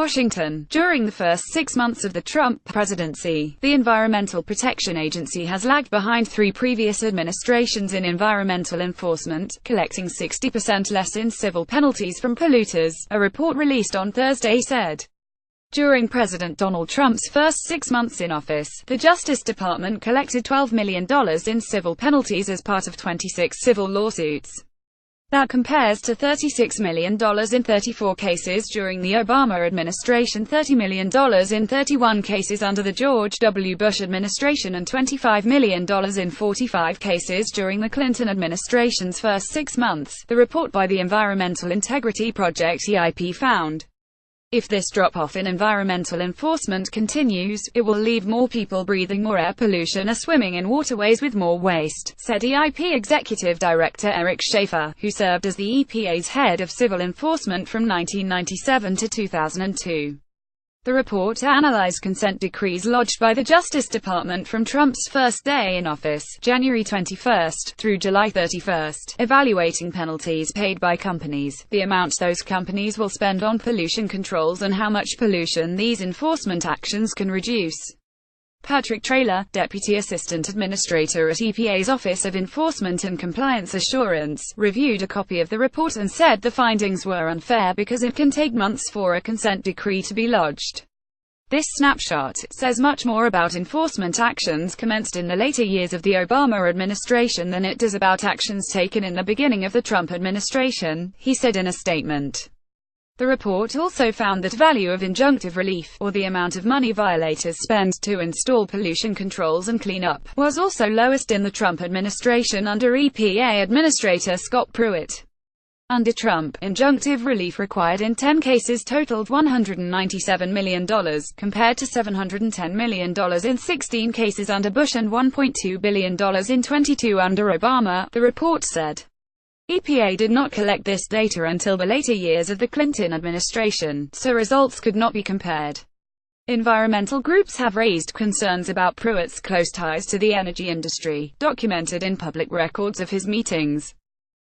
Washington. During the first 6 months of the Trump presidency, the Environmental Protection Agency has lagged behind 3 previous administrations in environmental enforcement, collecting 60% less in civil penalties from polluters, a report released on Thursday said. During President Donald Trump's first 6 months in office, the Justice Department collected $12 million in civil penalties as part of 26 civil lawsuits. That compares to $36 million in 34 cases during the Obama administration, $30 million in 31 cases under the George W. Bush administration, and $25 million in 45 cases during the Clinton administration's first 6 months, the report by the Environmental Integrity Project (EIP) found. If this drop-off in environmental enforcement continues, it will leave more people breathing more air pollution or swimming in waterways with more waste, said EIP Executive Director Eric Schaefer, who served as the EPA's head of civil enforcement from 1997 to 2002. The report analyzed consent decrees lodged by the Justice Department from Trump's first day in office, January 21, through July 31, evaluating penalties paid by companies, the amount those companies will spend on pollution controls, and how much pollution these enforcement actions can reduce. Patrick Traylor, Deputy Assistant Administrator at EPA's Office of Enforcement and Compliance Assurance, reviewed a copy of the report and said the findings were unfair because it can take months for a consent decree to be lodged. This snapshot says much more about enforcement actions commenced in the later years of the Obama administration than it does about actions taken in the beginning of the Trump administration, he said in a statement. The report also found that value of injunctive relief, or the amount of money violators spend to install pollution controls and clean up, was also lowest in the Trump administration under EPA Administrator Scott Pruitt. Under Trump, injunctive relief required in 10 cases totaled $197 million, compared to $710 million in 16 cases under Bush and $1.2 billion in 22 under Obama, the report said. EPA did not collect this data until the later years of the Clinton administration, so results could not be compared. Environmental groups have raised concerns about Pruitt's close ties to the energy industry, documented in public records of his meetings.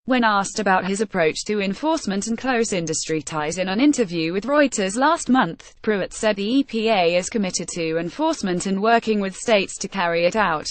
When asked about his approach to enforcement and close industry ties in an interview with Reuters last month, Pruitt said the EPA is committed to enforcement and working with states to carry it out.